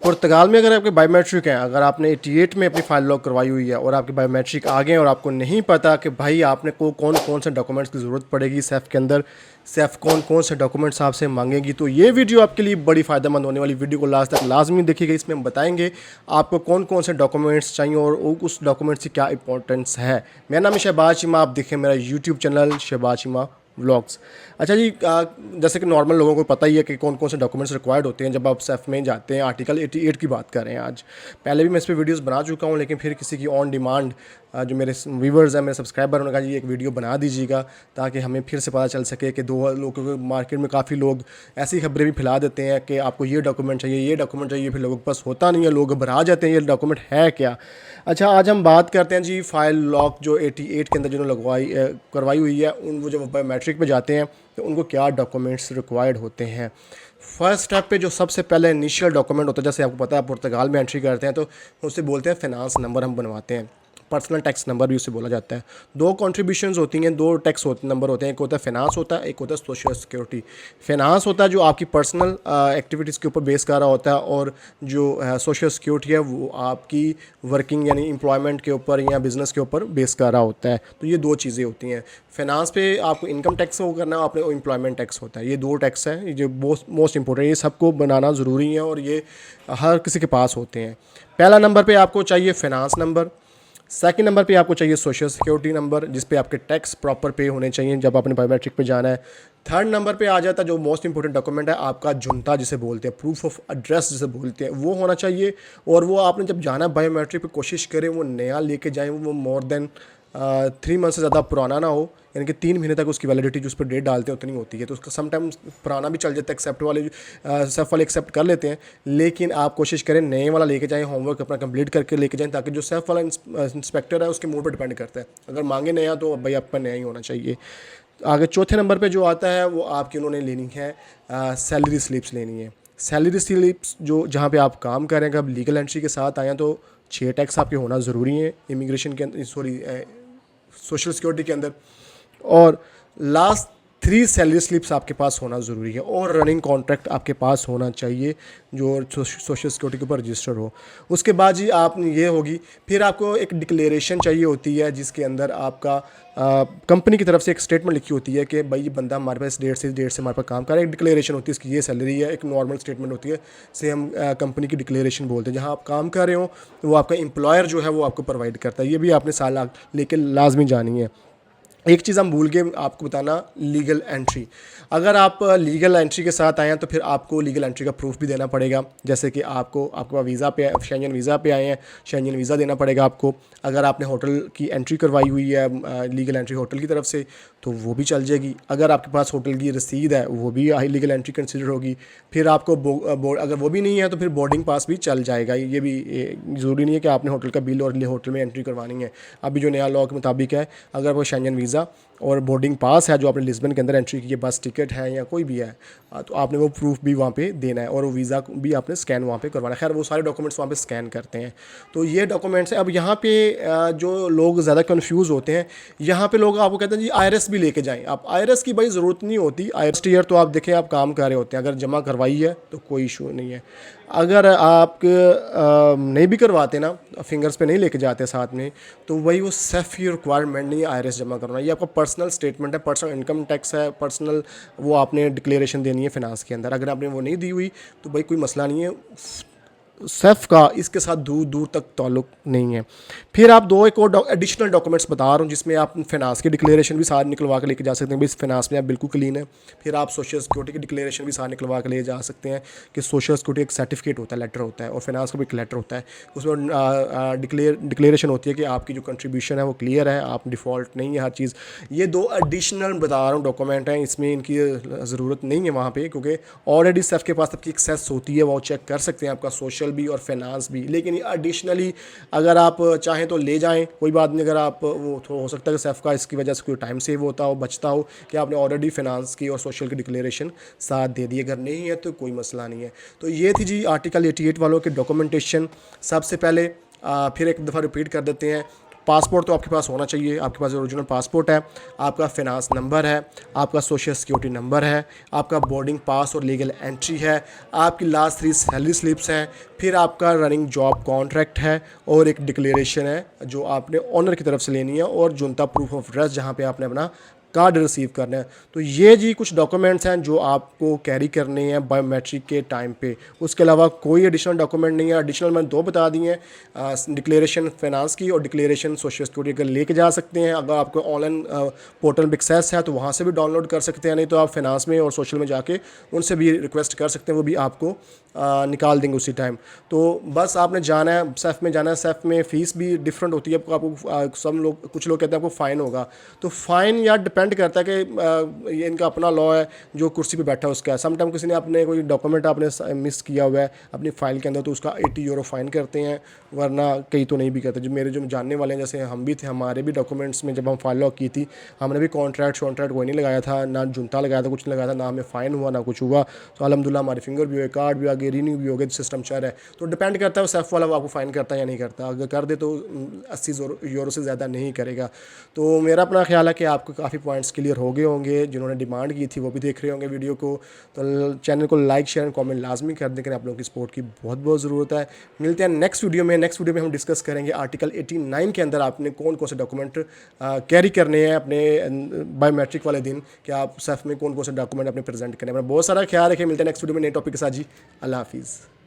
पुर्तगाल में अगर आपके बायोमेट्रिक हैं, अगर आपने 88 में अपनी फ़ाइल लॉक करवाई हुई है और आपके बायोमेट्रिक आ गए हैं और आपको नहीं पता कि भाई आपने को कौन कौन से डॉक्यूमेंट्स की ज़रूरत पड़ेगी सेफ़ के अंदर, सेफ़ कौन कौन से डॉक्यूमेंट्स आपसे मांगेगी, तो ये वीडियो आपके लिए बड़ी फ़ायदेमंद होने वाली। वीडियो को लास्ट तक लाजमी देखिएगा। इसमें हम बताएंगे आपको कौन कौन से डॉक्यूमेंट्स चाहिए और उस डॉक्यूमेंट्स की क्या इंपॉर्टेंस है। मेरा नाम है शहबाज चीमा, आप देखें मेरा YouTube channel Shahbaz Cheema vlogs. अच्छा जी, जैसे कि नॉर्मल लोगों को पता ही है कि कौन कौन से डॉक्यूमेंट्स रिक्वायर्ड होते हैं जब आप सेफ में जाते हैं। आर्टिकल 88 की बात कर रहे हैं आज। पहले भी मैं इस पर वीडियोस बना चुका हूं, लेकिन फिर किसी की ऑन डिमांड जो मेरे व्यूवर्स हैं, मेरे सब्सक्राइबर, उन्होंने कहा जी एक वीडियो बना दीजिएगा ताकि हमें फिर से पता चल सके कि दो लोगों को मार्केट में काफ़ी लोग ऐसी खबरें भी फैला देते हैं कि आपको ये डॉक्यूमेंट चाहिए, ये डॉक्यूमेंट चाहिए, फिर लोगों के पास होता नहीं है, लोग घबरा जाते हैं ये डॉक्यूमेंट है क्या। अच्छा, आज हम बात करते हैं जी फाइल लॉक जो 88 के अंदर जिन्होंने करवाई हुई है, उन वो जब बायोमेट्रिक पे जाते हैं तो उनको क्या डॉक्यूमेंट्स रिक्वायर्ड होते हैं। फर्स्ट स्टेप पे जो सबसे पहले इनिशियल डॉक्यूमेंट होता है, जैसे आपको पता है पुर्तगाल में एंट्री करते हैं तो उससे बोलते हैं फाइनेंस नंबर हम बनवाते हैं, पर्सनल टैक्स नंबर भी उसे बोला जाता है। दो कंट्रीब्यूशंस होती हैं, दो टैक्स नंबर होते हैं, एक होता है फाइनेंस होता है, एक होता है सोशल सिक्योरिटी। फाइनेंस होता है जो आपकी पर्सनल एक्टिविटीज़ के ऊपर बेस कर रहा होता है, और जो सोशल सिक्योरिटी है वो आपकी वर्किंग यानी एम्प्लॉयमेंट के ऊपर या बिज़नेस के ऊपर बेस कर रहा होता है। तो ये दो चीज़ें होती हैं। फाइनेंस पे आपको इनकम टैक्स वो करना है, आपने एम्प्लॉयमेंट टैक्स होता है। ये दो टैक्स हैं, ये जो मोस्ट इंपॉर्टेंट, ये सबको बनाना ज़रूरी है और ये हर किसी के पास होते हैं। पहला नंबर पे आपको चाहिए फाइनेंस नंबर। सेकंड नंबर पे आपको चाहिए सोशल सिक्योरिटी नंबर, जिस पे आपके टैक्स प्रॉपर पे होने चाहिए जब आपने बायोमेट्रिक पे जाना है। थर्ड नंबर पे आ जाता है जो मोस्ट इंपॉर्टेंट डॉक्यूमेंट है, आपका जुनता जिसे बोलते हैं, प्रूफ ऑफ एड्रेस जिसे बोलते हैं, वो होना चाहिए। और वो आपने जब जाना है बायोमेट्रिक पे कोशिश करें वो नया लेके जाएँ, वो मोर देन 3 मंथ से ज़्यादा पुराना ना हो, यानी कि 3 महीने तक उसकी वैलिडिटी जो उस पर डेट डालते हैं उतनी होती है। तो उसका समटाइम्स पुराना भी चल जाता है, एक्सेप्ट वाले सेफ वाले एक्सेप्ट कर लेते हैं, लेकिन आप कोशिश करें नए वाला लेके जाएं, होमवर्क अपना कंप्लीट करके लेके जाएं, ताकि जो सेफ वाला इंस्पेक्टर है उसके मूड पर डिपेंड करता है। अगर मांगे नया तो भाई आपका नया ही होना चाहिए। आगे चौथे नंबर पर जो आता है वो आपकी उन्होंने लेनी है सैलरी स्लिप्स लेनी है। सैलरी स्लिप्स जो जहाँ पे आप काम कर रहे हैं, अगर लीगल एंट्री के साथ आए हैं तो 6 टैक्स आपके होना ज़रूरी है इमिग्रेशन के अंदर, सॉरी सोशल सिक्योरिटी के अंदर, और लास्ट 3 सैलरी स्लिप्स आपके पास होना ज़रूरी है, और रनिंग कॉन्ट्रैक्ट आपके पास होना चाहिए जो सोशल सिक्योरिटी के ऊपर रजिस्टर हो। उसके बाद जी आप ये होगी, फिर आपको एक डिक्लेरेशन चाहिए होती है जिसके अंदर आपका कंपनी की तरफ से एक स्टेटमेंट लिखी होती है कि भाई ये बंदा हमारे पास डेट से हमारे पास काम कर रहा है। एक डिक्लेरेशन होती है, इसकी ये सैलरी है, एक नॉर्मल स्टेटमेंट होती है, से हम कंपनी की डिक्लेरेशन बोलते हैं। जहाँ आप काम कर रहे हो वो आपका एम्प्लॉयर जो है वो आपको प्रोवाइड करता है। ये भी आपने साल लेके लाजमी जानी है। एक चीज़ हम भूल गए आपको बताना, लीगल एंट्री। अगर आप लीगल एंट्री के साथ आए हैं तो फिर आपको लीगल एंट्री का प्रूफ भी देना पड़ेगा। जैसे कि आपके पास वीज़ा पे, शेंजन वीज़ा पे आए हैं, शेंजन वीज़ा देना पड़ेगा आपको। अगर आपने होटल की एंट्री करवाई हुई है लीगल एंट्री होटल की तरफ से तो वो भी चल जाएगी। अगर आपके पास होटल की रसीद है वो भी लीगल एंट्री कंसिडर होगी। फिर आपको अगर वो भी नहीं है तो फिर बोर्डिंग पास भी चल जाएगा। ये भी ज़रूरी नहीं है कि आपने होटल का बिल और होटल में एंट्री करवानी है। अभी जो नया लॉ के मुताबिक है, अगर वो शेंजन वीज़ा और बोर्डिंग पास है जो आपने लिस्बन के अंदर एंट्री की है, बस टिकट है या कोई भी है, तो आपने वो प्रूफ भी वहाँ पे देना है, और वो वीज़ा भी आपने स्कैन वहाँ पे करवाना है। खैर वो सारे डॉक्यूमेंट्स वहाँ पे स्कैन करते हैं। तो ये डॉक्यूमेंट्स हैं। अब यहाँ पे जो लोग ज़्यादा कन्फ्यूज़ होते हैं, यहाँ पे लोग आपको कहते हैं जी आईआरएस भी लेके जाएँ। आप आईआरएस की भाई ज़रूरत नहीं होती। आईआरएस ईयर तो आप देखें आप काम कर रहे होते हैं, अगर जमा करवाई है तो कोई इशू नहीं है। अगर आप नहीं भी करवाते ना, फिंगर्स पे नहीं लेके जाते साथ में, तो वही वो सेफ की रिक्वायरमेंट नहीं है आईआरएस जमा करना। ये आपका पर्सनल स्टेटमेंट है, पर्सनल इनकम टैक्स है, पर्सनल वो आपने डिक्लेरेशन देनी है फाइनेंस के अंदर। अगर आपने वो नहीं दी हुई तो भाई कोई मसला नहीं है, सेफ का इसके साथ दूर दूर तक ताल्लुक नहीं है। फिर आप एक और एडिशनल डॉक्यूमेंट्स बता रहा हूँ जिसमें आप फाइनेंस की डिक्लेरेशन भी साथ निकलवा के लेके जा सकते हैं, भाई फाइनेंस में आप बिल्कुल क्लीन है। फिर आप सोशल सिक्योरिटी की डिक्लेरेशन भी साथ निकलवा के ले जा सकते हैं कि सोशल सिक्योरिटी एक सर्टिफिकेट होता है, लेटर होता है, और फाइनेंस का भी एक लेटर होता है। उसमें डिक्लेरेशन होती है कि आपकी जो कंट्रीब्यूशन है वो क्लियर है, आप डिफ़ॉल्ट नहीं है हर चीज़। ये दो एडिशनल बता रहा हूँ डॉक्यूमेंट हैं, इसमें इनकी ज़रूरत नहीं है वहाँ पर, क्योंकि ऑलरेडी सेफ के पास आपकी एक्सेस होती है, वो चेक कर सकते हैं आपका सोशल भी और फाइनेंस भी। लेकिन एडिशनली अगर आप चाहें तो ले जाएं, कोई बात नहीं। अगर आप वो तो हो सकता है कि सेफ का इसकी वजह से कोई टाइम सेव होता हो, बचता हो कि आपने ऑलरेडी फाइनेंस की और सोशल की डिक्लेरेशन साथ दे दी। अगर नहीं है तो कोई मसला नहीं है। तो ये थी जी आर्टिकल 88 वालों के डॉक्यूमेंटेशन। सबसे पहले फिर एक दफ़ा रिपीट कर देते हैं, पासपोर्ट तो आपके पास होना चाहिए, आपके पास ओरिजिनल पासपोर्ट है, आपका फिनांस नंबर है, आपका सोशल सिक्योरिटी नंबर है, आपका बोर्डिंग पास और लीगल एंट्री है, आपकी लास्ट 3 सैलरी स्लिप्स हैं, फिर आपका रनिंग जॉब कॉन्ट्रैक्ट है और एक डिक्लेरेशन है जो आपने ऑनर की तरफ से लेनी है, और जुनता प्रूफ ऑफ एड्रेस जहाँ पे आपने अपना कार्ड रिसीव करना है। तो ये जी कुछ डॉक्यूमेंट्स हैं जो आपको कैरी करने हैं बायोमेट्रिक के टाइम पे। उसके अलावा कोई एडिशनल डॉक्यूमेंट नहीं है। एडिशनल मैंने 2 बता दिए हैं, डिक्लेरेशन फाइनेंस की और डिक्लेरेशन सोशल सिक्योरिटी का लेके जा सकते हैं। अगर आपको ऑनलाइन पोर्टल में एक्सेस है तो वहाँ से भी डाउनलोड कर सकते हैं, नहीं तो आप फाइनेंस में और सोशल में जाके उनसे भी रिक्वेस्ट कर सकते हैं, वो भी आपको निकाल देंगे उसी टाइम। तो बस आपने जाना है, सेफ में जाना है। सेफ में फ़ीस भी डिफरेंट होती है। आपको सब लोग, कुछ लोग कहते हैं आपको फ़ाइन होगा, तो फ़ाइन या डिपेंड करता है कि ये इनका अपना लॉ है जो कुर्सी पे बैठा है उसका। समटाइम किसी ने अपने कोई डॉक्यूमेंट आपने मिस किया हुआ है अपनी फ़ाइल के अंदर, तो उसका 80 यूरो फ़ाइन करते हैं, वरना कई तो नहीं भी करते। जो मेरे जो जानने वाले हैं, जैसे हम भी थे, हमारे भी डॉक्यूमेंट्स में जब हम फाइल लॉक की थी, हमने भी कॉन्ट्रैक्ट कोई नहीं लगाया था, ना जुनता लगाया था, कुछ नहीं लगाया था, ना हमें फ़ाइन हुआ ना कुछ हुआ। तो अल्हम्दुलिल्लाह हमारे फिंगर भी हुए, कार्ड भी आगे रिन्यू भी हो गया, सिस्टम चल रहा है। तो डिपेंड करता है वो सेफ वाला आपको फ़ाइन करता है या नहीं करता। अगर कर दे तो 80 यूरो से ज़्यादा नहीं करेगा। तो मेरा अपना ख्याल है कि आपको काफ़ी पॉइंट्स क्लियर हो गए होंगे। जिन्होंने डिमांड की थी वो भी देख रहे होंगे वीडियो को। तो चैनल को लाइक शेयर एंड कमेंट लाजमी कर दें, आप लोगों की सपोर्ट की बहुत बहुत ज़रूरत है। मिलते हैं नेक्स्ट वीडियो में। नेक्स्ट वीडियो में हम डिस्कस करेंगे आर्टिकल 89 के अंदर आपने कौन कौन से डॉक्यूमेंट कैरी करने हैं अपने बायोमेट्रिक वाले दिन, कि आप सेफ में कौन कौन से डॉक्यूमेंट अपने प्रेजेंट करें। अपना बहुत सारा ख्याल रखें। मिलते हैं नेक्स्ट वीडियो में नए टॉपिक के साथ जी। अल्लाह हाफिज़।